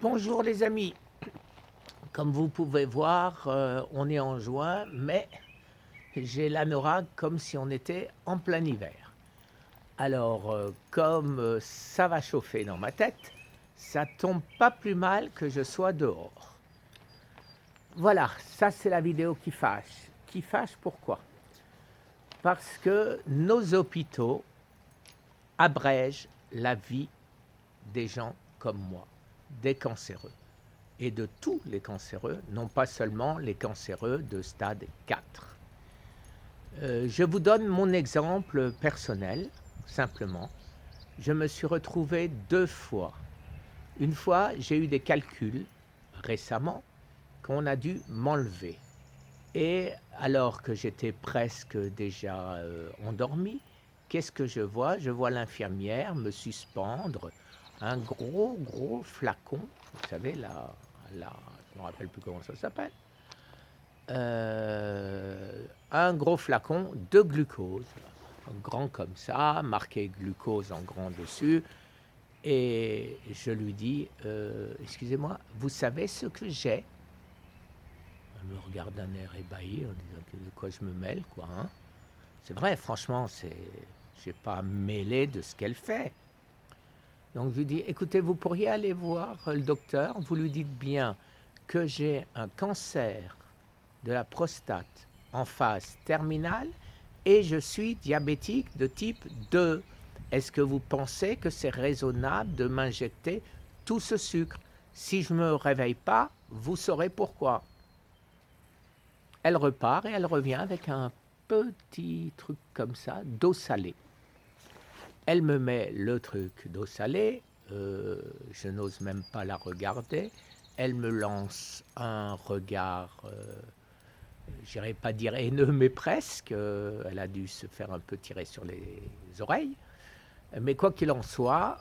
Bonjour les amis, comme vous pouvez voir, on est en juin, mais j'ai l'anorak comme si on était en plein hiver. Alors, comme ça va chauffer dans ma tête, ça tombe pas plus mal que je sois dehors. Voilà, ça c'est la vidéo qui fâche. Qui fâche pourquoi? Parce que nos hôpitaux abrègent la vie des gens comme moi, des cancéreux. Et de tous les cancéreux, non pas seulement les cancéreux de stade 4. Je vous donne mon exemple personnel, simplement. Je me suis retrouvé 2 fois. Une fois, j'ai eu des calculs récemment qu'on a dû m'enlever. Et alors que j'étais presque déjà endormi, qu'est-ce que je vois? Je vois l'infirmière me suspendre un gros flacon, vous savez, je ne me rappelle plus comment ça s'appelle, un gros flacon de glucose, grand comme ça, marqué glucose en grand dessus. Et je lui dis, excusez-moi, vous savez ce que j'ai? Elle me regarde d'un air ébahi en disant de quoi je me mêle, quoi. Hein. C'est vrai, franchement, j'ai pas mêlé de ce qu'elle fait. Donc je lui dis, écoutez, vous pourriez aller voir le docteur, vous lui dites bien que j'ai un cancer de la prostate en phase terminale et je suis diabétique de type 2. Est-ce que vous pensez que c'est raisonnable de m'injecter tout ce sucre? Si je ne me réveille pas, vous saurez pourquoi. Elle repart et elle revient avec un petit truc comme ça, d'eau salée. Elle me met le truc d'eau salée, je n'ose même pas la regarder. Elle me lance un regard, j'irais pas dire haineux, mais presque. Elle a dû se faire un peu tirer sur les oreilles. Mais quoi qu'il en soit,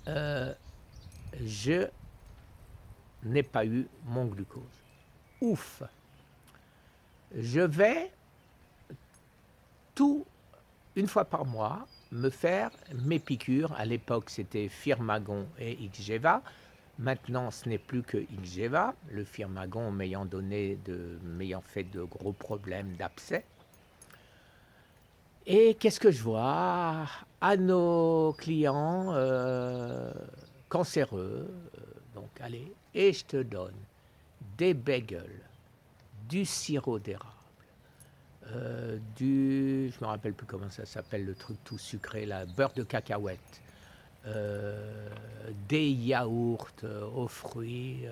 je n'ai pas eu mon glucose. Ouf! Je vais une fois par mois, me faire mes piqûres. À l'époque, c'était Firmagon et Xgeva. Maintenant, ce n'est plus que Xgeva, le Firmagon m'ayant fait de gros problèmes d'abcès. Et qu'est-ce que je vois? À nos clients cancéreux, donc allez, et je te donne des bagels, du sirop d'érable, je me rappelle plus comment ça s'appelle, le truc tout sucré, là, beurre de cacahuète, des yaourts aux fruits,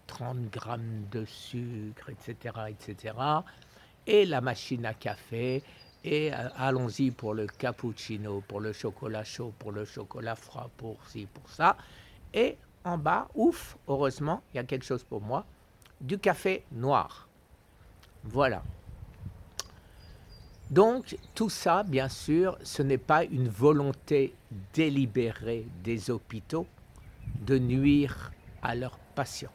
30 grammes de sucre, etc., etc., et la machine à café, et allons-y pour le cappuccino, pour le chocolat chaud, pour le chocolat froid, pour ci, pour ça, et en bas, ouf, heureusement, il y a quelque chose pour moi, du café noir. Voilà. Donc, tout ça, bien sûr, ce n'est pas une volonté délibérée des hôpitaux de nuire à leurs patients,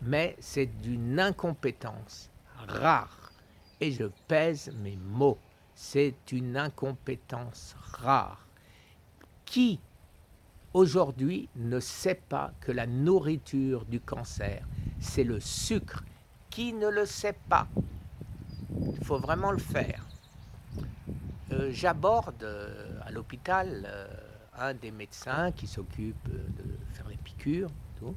mais c'est d'une incompétence rare. Et je pèse mes mots, c'est une incompétence rare. Qui, aujourd'hui, ne sait pas que la nourriture du cancer, c'est le sucre? Qui ne le sait pas? Il faut vraiment le faire. J'aborde à l'hôpital un des médecins qui s'occupe de faire les piqûres, tout.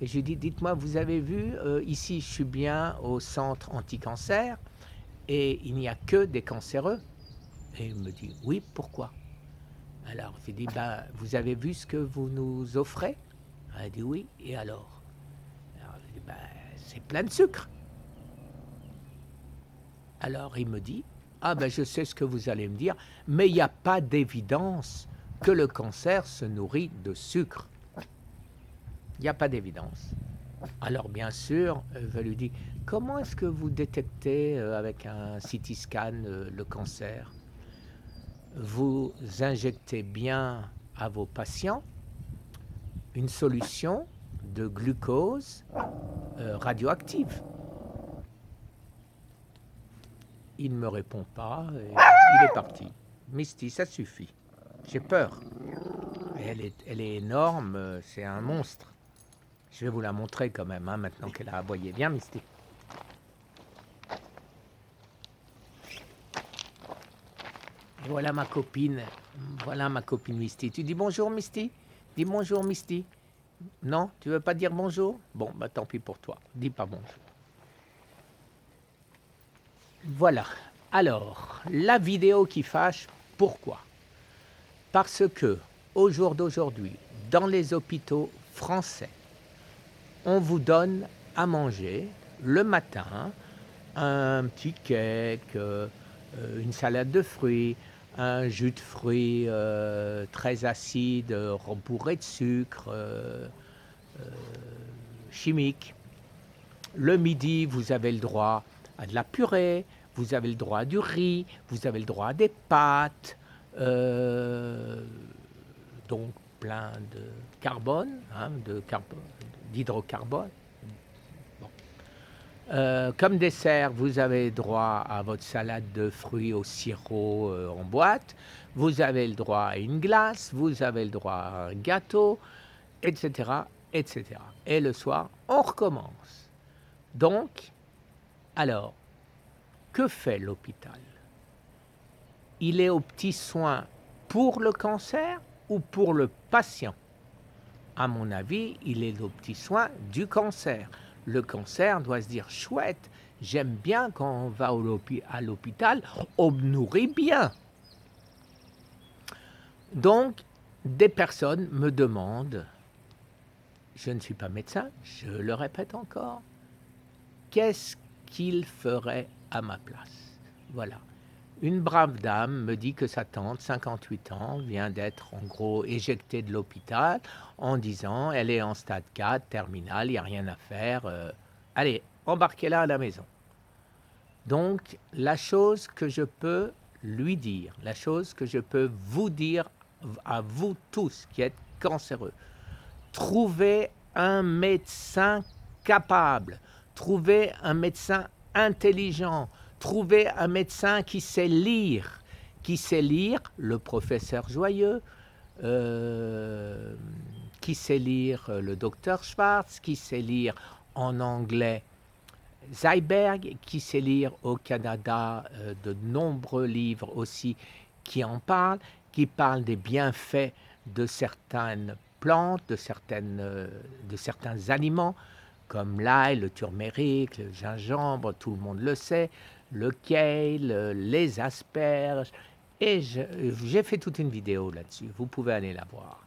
Et je lui dis, dites-moi, vous avez vu, ici je suis bien au centre anti-cancer et il n'y a que des cancéreux. Et il me dit, oui, pourquoi? Alors je lui dis, ben, vous avez vu ce que vous nous offrez? Elle dit, oui, et alors? Alors je lui dis, ben, c'est plein de sucre. Alors il me dit, ah ben je sais ce que vous allez me dire, mais il n'y a pas d'évidence que le cancer se nourrit de sucre. Il n'y a pas d'évidence. Alors bien sûr, je lui dis, comment est-ce que vous détectez avec un CT scan le cancer? Vous injectez bien à vos patients une solution de glucose radioactive. Il ne me répond pas et il est parti. Misty, ça suffit. J'ai peur. Elle est énorme, c'est un monstre. Je vais vous la montrer quand même, hein, maintenant qu'elle a aboyé. Viens, Misty. Et voilà ma copine. Voilà ma copine Misty. Tu dis bonjour, Misty? Dis bonjour, Misty. Non, tu veux pas dire bonjour? Bon, bah tant pis pour toi. Dis pas bonjour. Voilà. Alors, la vidéo qui fâche, pourquoi? Parce que, au jour d'aujourd'hui, dans les hôpitaux français, on vous donne à manger le matin un petit cake, une salade de fruits, un jus de fruits très acide, bourré de sucre chimique. Le midi, vous avez le droit à de la purée, vous avez le droit à du riz, vous avez le droit à des pâtes, donc plein de carbone, hein, d'hydrocarbone. Bon. Comme dessert, vous avez droit à votre salade de fruits au sirop en boîte, vous avez le droit à une glace, vous avez le droit à un gâteau, etc., etc. Et le soir, on recommence. Donc, alors, que fait l'hôpital? Il est aux petits soins pour le cancer ou pour le patient? À mon avis, il est aux petits soins du cancer. Le cancer doit se dire, chouette, j'aime bien quand on va à l'hôpital, on me nourrit bien. Donc, des personnes me demandent, je ne suis pas médecin, je le répète encore, qu'est-ce qu'il ferait à ma place? Voilà. Une brave dame me dit que sa tante, 58 ans, vient d'être en gros éjectée de l'hôpital en disant elle est en stade 4, terminal, il n'y a rien à faire. Allez, embarquez-la à la maison. Donc, la chose que je peux lui dire, la chose que je peux vous dire à vous tous qui êtes cancéreux, trouvez un médecin capable, trouvez un médecin intelligent, trouvez un médecin qui sait lire, le professeur Joyeux, qui sait lire le docteur Schwartz, qui sait lire en anglais Zyberg, qui sait lire au Canada de nombreux livres aussi qui en parlent, qui parlent des bienfaits de certaines plantes, de certains aliments, comme l'ail, le turmeric, le gingembre, tout le monde le sait, le kale, les asperges, et j'ai fait toute une vidéo là-dessus, vous pouvez aller la voir.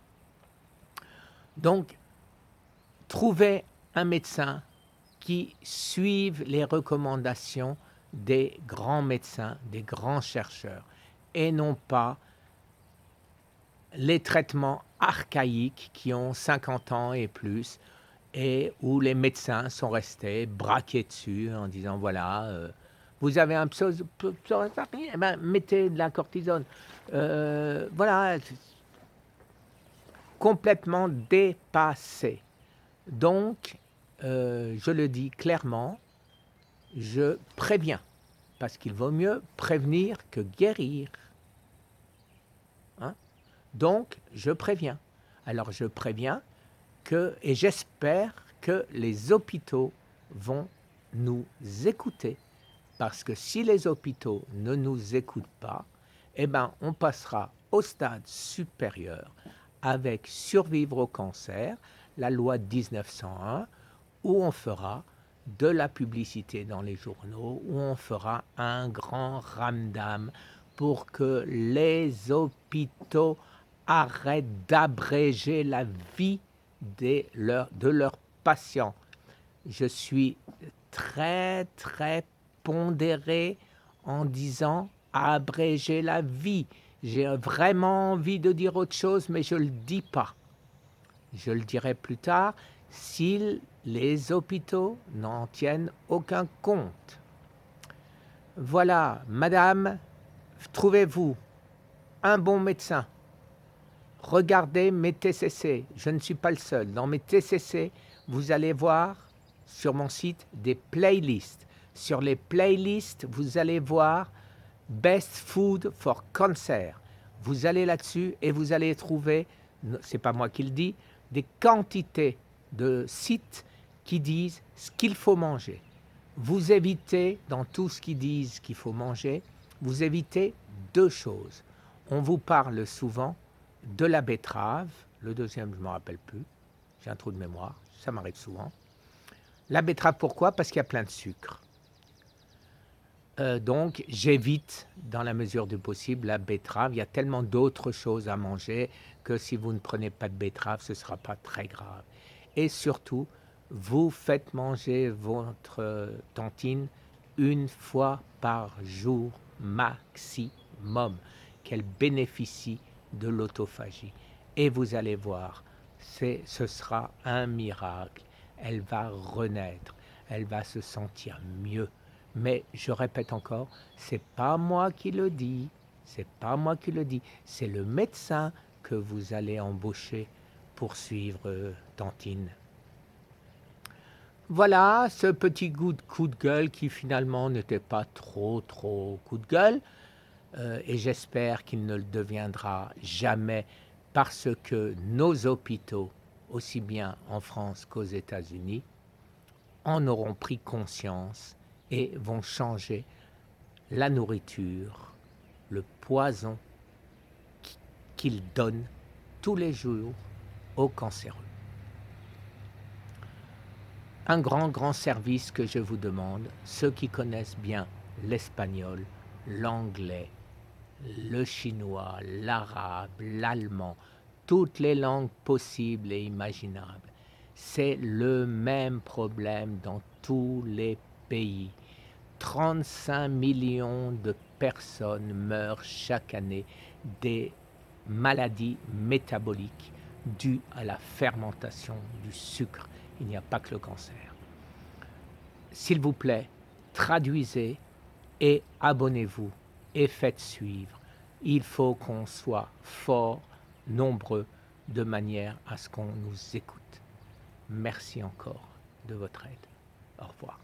Donc, trouvez un médecin qui suive les recommandations des grands médecins, des grands chercheurs, et non pas les traitements archaïques qui ont 50 ans et plus, et où les médecins sont restés braqués dessus en disant voilà, vous avez un psoriasis, eh ben, mettez de la cortisone. Voilà, complètement dépassé. Donc, je le dis clairement, je préviens, parce qu'il vaut mieux prévenir que guérir. Hein? Donc, je préviens. Alors, je préviens et j'espère que les hôpitaux vont nous écouter. Parce que si les hôpitaux ne nous écoutent pas, eh ben, on passera au stade supérieur avec survivre au cancer, la loi de 1901, où on fera de la publicité dans les journaux, où on fera un grand ramdam pour que les hôpitaux arrêtent d'abréger la vie de leurs patients. Je suis très, très pondéré en disant abréger la vie. J'ai vraiment envie de dire autre chose, mais je ne le dis pas. Je le dirai plus tard si les hôpitaux n'en tiennent aucun compte. Voilà, madame, trouvez-vous un bon médecin. Regardez mes TCC, je ne suis pas le seul. Dans mes TCC, vous allez voir sur mon site des playlists. Sur les playlists, vous allez voir Best Food for Cancer. Vous allez là-dessus et vous allez trouver c'est pas moi qui le dis, des quantités de sites qui disent ce qu'il faut manger. Vous évitez, dans tout ce qu'ils disent qu'il faut manger, vous évitez 2 choses. On vous parle souvent de la betterave, le deuxième je ne me rappelle plus, j'ai un trou de mémoire, ça m'arrive souvent. La betterave, pourquoi? Parce qu'il y a plein de sucre. Donc j'évite dans la mesure du possible la betterave. Il y a tellement d'autres choses à manger que si vous ne prenez pas de betterave, ce ne sera pas très grave. Et surtout, vous faites manger votre tantine 1 fois par jour maximum, qu'elle bénéficie de l'autophagie. Et vous allez voir, ce sera un miracle. Elle va renaître, elle va se sentir mieux. Mais je répète encore, c'est pas moi qui le dis, c'est pas moi qui le dis, c'est le médecin que vous allez embaucher pour suivre tantine. Voilà ce petit coup de gueule qui finalement n'était pas trop coup de gueule, et j'espère qu'il ne le deviendra jamais parce que nos hôpitaux, aussi bien en France qu'aux États-Unis, en auront pris conscience et vont changer la nourriture, le poison qu'ils donnent tous les jours aux cancéreux. Un grand service que je vous demande, ceux qui connaissent bien l'espagnol, l'anglais, le chinois, l'arabe, l'allemand, toutes les langues possibles et imaginables, c'est le même problème dans tous les pays. 35 millions de personnes meurent chaque année des maladies métaboliques dues à la fermentation du sucre. Il n'y a pas que le cancer. S'il vous plaît, traduisez et abonnez-vous et faites suivre. Il faut qu'on soit fort, nombreux, de manière à ce qu'on nous écoute. Merci encore de votre aide. Au revoir.